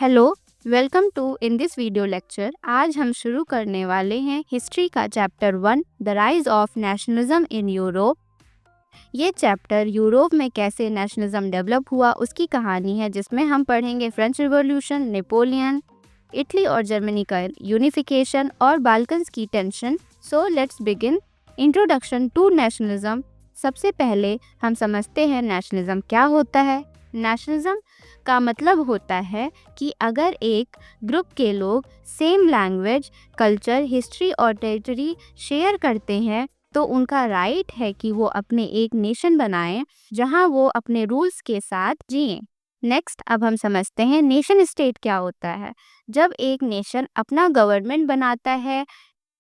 Hello, welcome to in this video lecture. आज हम शुरू करने वाले हैं हिस्ट्री का chapter 1, the rise of nationalism in Europe. ये चैप्टर यूरोप में कैसे नेशनलिज्म डेवलप हुआ उसकी कहानी है, जिसमें हम पढ़ेंगे फ्रेंच रिवॉल्यूशन, नेपोलियन, इटली और जर्मनी का यूनिफिकेशन और बाल्कन्स की tension. So let's begin. Introduction to nationalism. सबसे पहले हम समझते हैं नेशनलिज्म क्या होता है। नेशनलिज्म का मतलब होता है कि अगर एक ग्रुप के लोग सेम लैंग्वेज, कल्चर, हिस्ट्री और टेरिटरी शेयर करते हैं तो उनका राइट है कि वो अपने एक नेशन बनाएं जहां वो अपने रूल्स के साथ जिएं। नेक्स्ट, अब हम समझते हैं नेशन स्टेट क्या होता है। जब एक नेशन अपना गवर्नमेंट बनाता है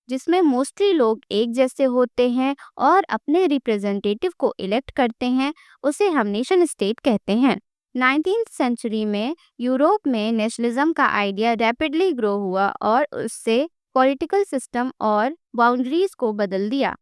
जिसमें मोस्टली लोग एक जैसे होते हैं और अपने रिप्रेजेंटेटिव को इलेक्ट करते हैं, उसे हम नेशन स्टेट कहते हैं। 19th सेंचुरी में यूरोप में नेशनलिज्म का आइडिया रैपिडली ग्रो हुआ और उससे पॉलिटिकल सिस्टम और बाउंड्रीज को बदल दिया।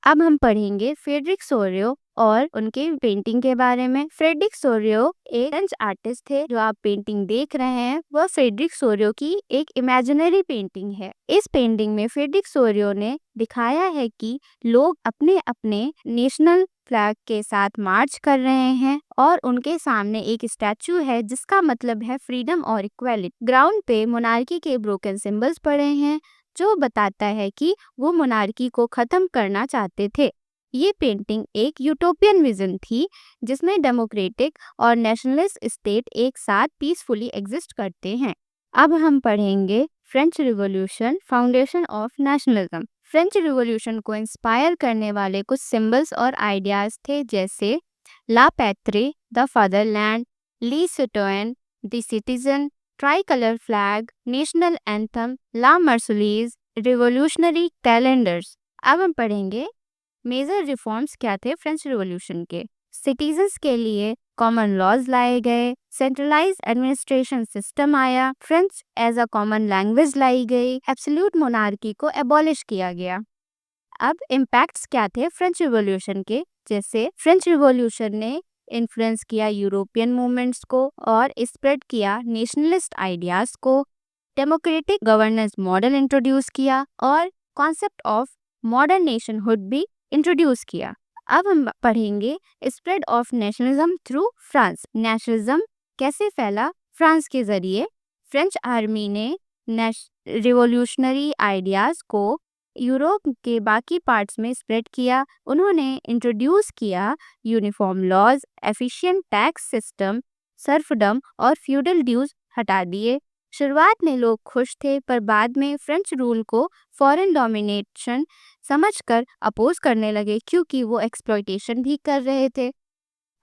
अब हम पढ़ेंगे फ्रेडरिक सोरियो और उनके पेंटिंग के बारे में। फ्रेडरिक सोरियो एक फ्रेंच आर्टिस्ट थे। जो आप पेंटिंग देख रहे हैं वह फ्रेडरिक सोरियो की एक इमेजिनरी पेंटिंग है। इस पेंटिंग में फ्रेडरिक सोरियो ने दिखाया है कि लोग अपने अपने नेशनल फ्लैग के साथ मार्च कर रहे हैं और उनके सामने एक स्टैचू है जिसका मतलब है फ्रीडम और इक्वालिटी। ग्राउंड पे मोनार्की के ब्रोकन सिंबल्स पड़े हैं जो बताता है कि वो मोनार्की को खत्म करना चाहते थे। ये पेंटिंग एक यूटोपियन विजन थी जिसमें डेमोक्रेटिक और नेशनलिस्ट स्टेट एक साथ पीसफुली एग्जिस्ट करते हैं। अब हम पढ़ेंगे French revolution, foundation of nationalism. French revolution को इंस्पायर करने वाले कुछ सिंबल्स और आइडियाज थे, जैसे la patrie, the fatherland, le citoyen, the citizen, tricolour flag, national anthem, la Marseillaise, revolutionary calendars. अब हम पढ़ेंगे मेजर रिफॉर्म्स क्या थे फ्रेंच रिवॉल्यूशन के। सिटीजन्स के लिए कॉमन लॉज लाए गए, सेंट्रलाइज्ड एडमिनिस्ट्रेशन सिस्टम आया, French as a common language लाई गई, एब्सोल्यूट मोनार्की को एबॉलिश किया गया। अब इम्पैक्ट्स क्या थे फ्रेंच रिवॉल्यूशन के, जैसे फ्रेंच रिवॉल्यूशन ने इन्फ्लुएंस किया यूरोपियन मूवमेंट्स को और स्प्रेड किया नेशनलिस्ट आइडियाज को, डेमोक्रेटिक गवर्नेंस मॉडल इंट्रोड्यूस किया और कॉन्सेप्ट ऑफ मॉडर्न नेशनहुड भी इंट्रोड्यूस किया। अब हम पढ़ेंगे spread of nationalism through France. Nationalism कैसे फैला फ्रांस के जरिए। फ्रेंच आर्मी ने रिवॉल्यूशनरी आइडियाज को यूरोप के बाकी पार्ट्स में स्प्रेड किया। उन्होंने इंट्रोड्यूस किया uniform laws, efficient tax system, serfdom और फ्यूडल ड्यूज हटा दिए। शुरुआत में लोग खुश थे, पर बाद में फ्रेंच रूल को फॉरेन डोमिनेशन समझकर अपोज करने लगे क्योंकि वो एक्सप्लॉयटेशन भी कर रहे थे।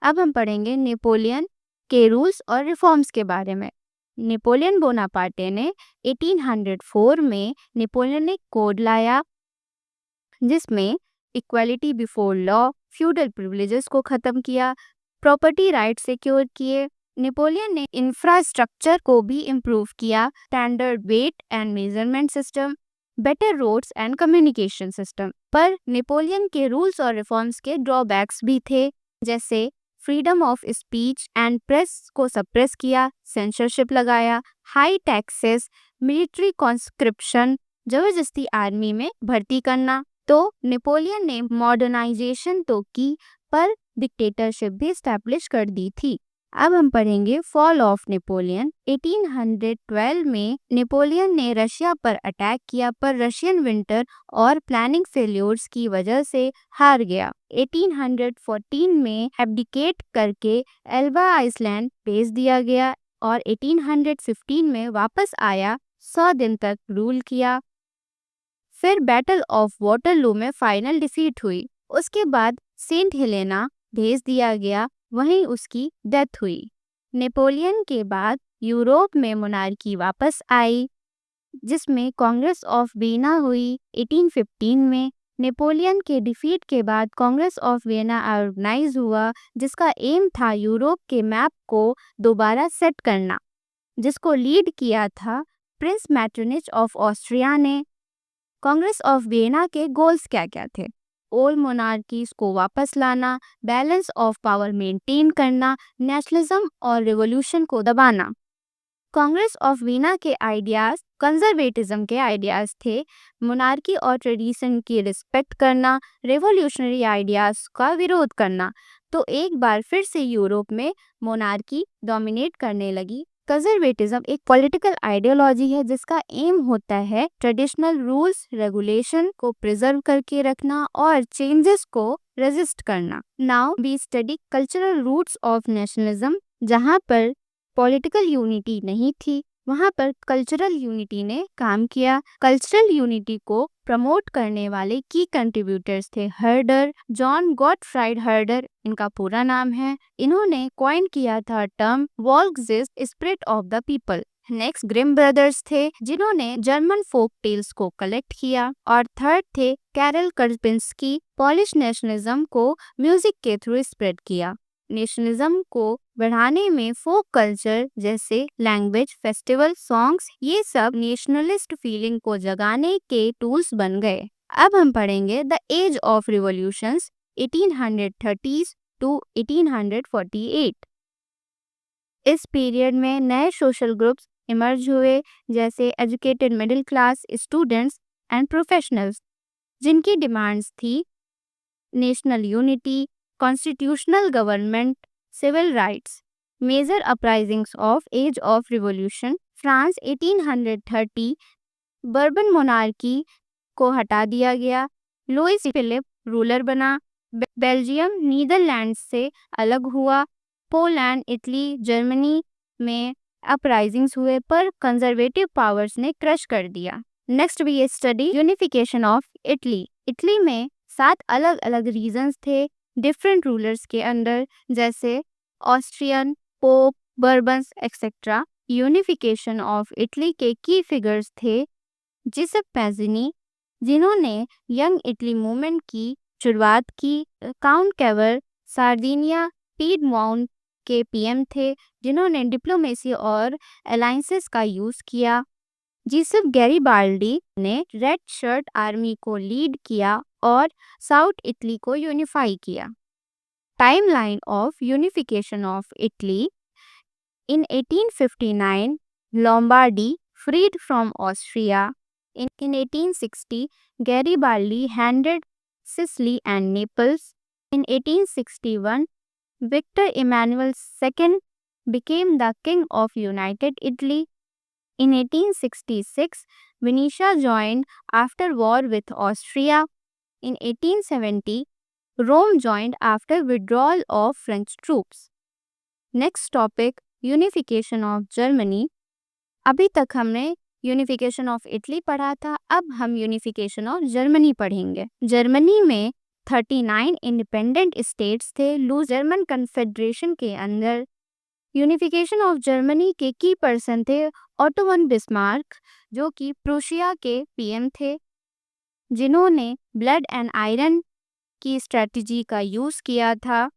अब हम पढ़ेंगे नेपोलियन के रूल्स और रिफॉर्म्स के बारे में। नेपोलियन बोनापार्टे ने 1804 में नेपोलियनिक कोड लाया जिसमें equality before law, feudal privileges को खत्म किया, प्रॉपर्टी राइट सिक्योर किए। नेपोलियन ने इंफ्रास्ट्रक्चर को भी इम्प्रूव किया, standard weight and measurement system, better roads and communication system. पर नेपोलियन के रूल्स और रिफॉर्म्स के ड्रॉबैक्स भी थे, जैसे freedom of speech and press को सप्रेस किया, सेंसरशिप लगाया, हाई टैक्सेस, मिलिट्री कॉन्स्क्रिप्शन, जबरदस्ती आर्मी में भर्ती करना। तो नेपोलियन ने मॉडर्नाइजेशन तो की पर डिक्टेटरशिप भी स्टैब्लिश कर दी थी। अब हम पढ़ेंगे फॉल ऑफ नेपोलियन। 1812 में नेपोलियन ने रशिया पर अटैक किया, पर रशियन विंटर और प्लानिंग फेल्योर्स की वजह से हार गया। 1814 में एब्डिकेट करके एल्बा आइसलैंड भेज दिया गया और 1815 में वापस आया, 100 दिन तक रूल किया। फिर बैटल ऑफ वाटरलू में फाइनल डिफीट हुई। उसके बाद सेंट हेलेना भेज दिया गया, वहीं उसकी डेथ हुई। नेपोलियन के बाद यूरोप में मोनार्की वापस आई जिसमें कांग्रेस ऑफ वियना हुई 1815 में। नेपोलियन के डिफीट के बाद कांग्रेस ऑफ वियना ऑर्गेनाइज हुआ जिसका एम था यूरोप के मैप को दोबारा सेट करना, जिसको लीड किया था प्रिंस मैटरनिच ऑफ ऑस्ट्रिया ने। कांग्रेस ऑफ वियना के गोल्स क्या क्या थे? ओल्ड मोनार्कीज को वापस लाना, बैलेंस ऑफ पावर मेंटेन करना, नेशनलिज्म और रिवॉल्यूशन को दबाना। कांग्रेस ऑफ वीना के आइडियाज कंजर्वेटिज्म के आइडियाज थे, मोनार्की और ट्रेडिशन की रिस्पेक्ट करना, रेवोल्यूशनरी आइडियाज का विरोध करना। तो एक बार फिर से यूरोप में मोनार्की डोमिनेट करने लगी। कंजर्वेटिज्म एक पॉलिटिकल आइडियोलॉजी है जिसका एम होता है ट्रेडिशनल रूल्स रेगुलेशन को प्रिजर्व करके रखना और चेंजेस को रेजिस्ट करना। Now we study cultural roots of nationalism. जहाँ पर पॉलिटिकल यूनिटी नहीं थी, वहाँ पर कल्चरल यूनिटी ने काम किया। कल्चरल यूनिटी को प्रमोट करने वाले की कंट्रीब्यूटर्स थे हर्डर, जॉन गॉटफ्राइड हर्डर इनका पूरा नाम है। इन्होंने कॉइन किया था term volksgeist spirit of the people. Next Grimm brothers थे जिन्होंने जर्मन फोक टेल्स को कलेक्ट किया। और थर्ड थे कैरल कर्पिंस्की, पॉलिश नेशनलिज्म को म्यूजिक के थ्रू स्प्रेड किया। नेशनलिज्म को बढ़ाने में फोक कल्चर जैसे लैंग्वेज, फेस्टिवल, सॉन्ग्स ये सब नेशनलिस्ट फीलिंग को जगाने के टूल्स बन गए। अब हम पढ़ेंगे the age of revolutions 1830s to 1848। इस पीरियड में नए सोशल ग्रुप्स इमर्ज हुए जैसे educated middle class students and professionals, जिनकी डिमांड्स थी national unity, constitutional government, civil rights. Major uprisings of age of revolution. France 1830, Bourbon monarchy को हटा दिया गया, लुइस फिलिप रूलर बना। बेल्जियम नीदरलैंड्स से अलग हुआ। पोलैंड, इटली, जर्मनी में अपराइजिंग्स हुए पर कंजर्वेटिव पावर्स ने क्रश कर दिया। Next we study unification of Italy. Italy में 7 अलग अलग रीजन्स थे डिफरेंट रूलर्स के अंडर, जैसे Austrian, pope, Bourbons etcetera. Unification of Italy के की फिगर्स थे जिसेप मैज़िनी, जिन्होंने यंग इटली मूवमेंट की शुरुआत की। काउंट कैवर सार्डिनिया पीडमोंट के पीएम थे जिन्होंने डिप्लोमेसी और अलायंसेस का यूज किया। जीसफ गैरिबाल्डी ने रेड शर्ट आर्मी को लीड किया और साउथ इटली को यूनिफाई किया। Timeline of unification of Italy. In 1859 Lombardy freed from Austria. In 1860, Garibaldi handed Sicily and Naples. In 1861, Victor Emmanuel II became the king of United Italy. In 1866, Venetia joined after war with Austria. In 1870, Rome joined after withdrawal of French troops. Next topic, unification of Germany. अभी तक हमने unification of Italy पढ़ा था, अब हम unification of Germany पढ़ेंगे। Germany में 39 independent states थे लूज जर्मन कन्फेडरेशन के अंदर। यूनिफिकेशन ऑफ जर्मनी के की पर्सन थे ऑटो वन बिस्मार्क, जो कि प्रूशिया के पीएम थे, जिन्होंने ब्लड एंड आयरन की स्ट्रेटजी का यूज किया था।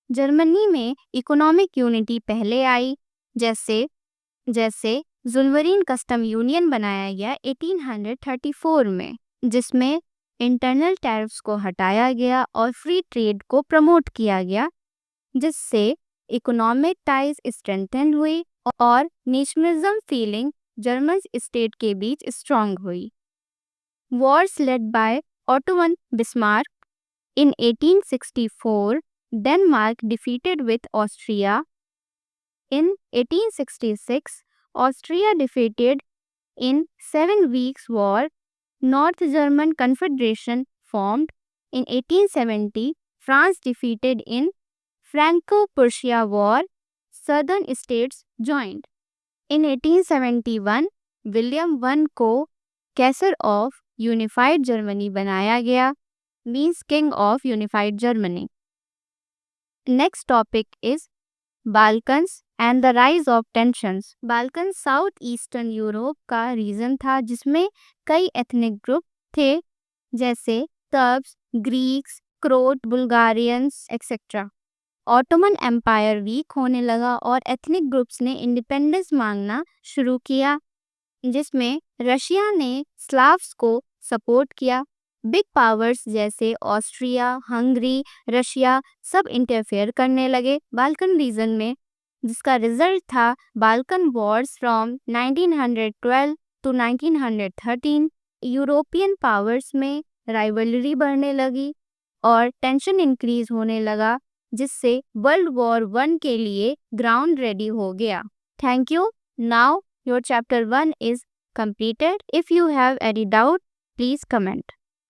जर्मनी में इकोनॉमिक यूनिटी पहले आई, जैसे जुल्वरीन कस्टम यूनियन बनाया गया 1834 में, जिसमें इंटरनल टैरिफ्स को हटाया गया और फ्री ट्रेड को प्रमोट किया गया, जिससे इकोनॉमिक टाइज स्ट्रेंथन हुई और नेशनलिज्म फीलिंग जर्मन स्टेट के बीच स्ट्रांग हुई। Wars led by auto von Bismarck. In 1864 Denmark defeated with Austria. In 1866, Austria defeated in 7 weeks war. North German Confederation formed. In 1870, France defeated in Franco-Prussia War. Southern states joined. In 1871, William I को Kaiser of Unified Germany बनाया गया, means King of Unified Germany. Next topic is Balkans and the rise of tensions. Balkan south eastern Europe का region था जिसमें कई ethnic group थे जैसे Serbs, Greeks, Croat, Bulgarians etcetera. Ottoman empire weak होने लगा और एथनिक ग्रुप्स ने इंडिपेंडेंस मांगना शुरू किया, जिसमें रशिया ने स्लाव्स को सपोर्ट किया। बिग पावर्स जैसे ऑस्ट्रिया, हंगरी, रशिया सब इंटरफेयर करने लगे बाल्कन रीजन में, जिसका रिजल्ट था Balkan wars from 1912 to 1913। European powers में राइवलरी बढ़ने लगी और टेंशन इंक्रीज होने लगा, जिससे वर्ल्ड वॉर 1 के लिए ग्राउंड रेडी हो गया। Thank you. Now your chapter 1 is completed. If you have any doubt, please comment.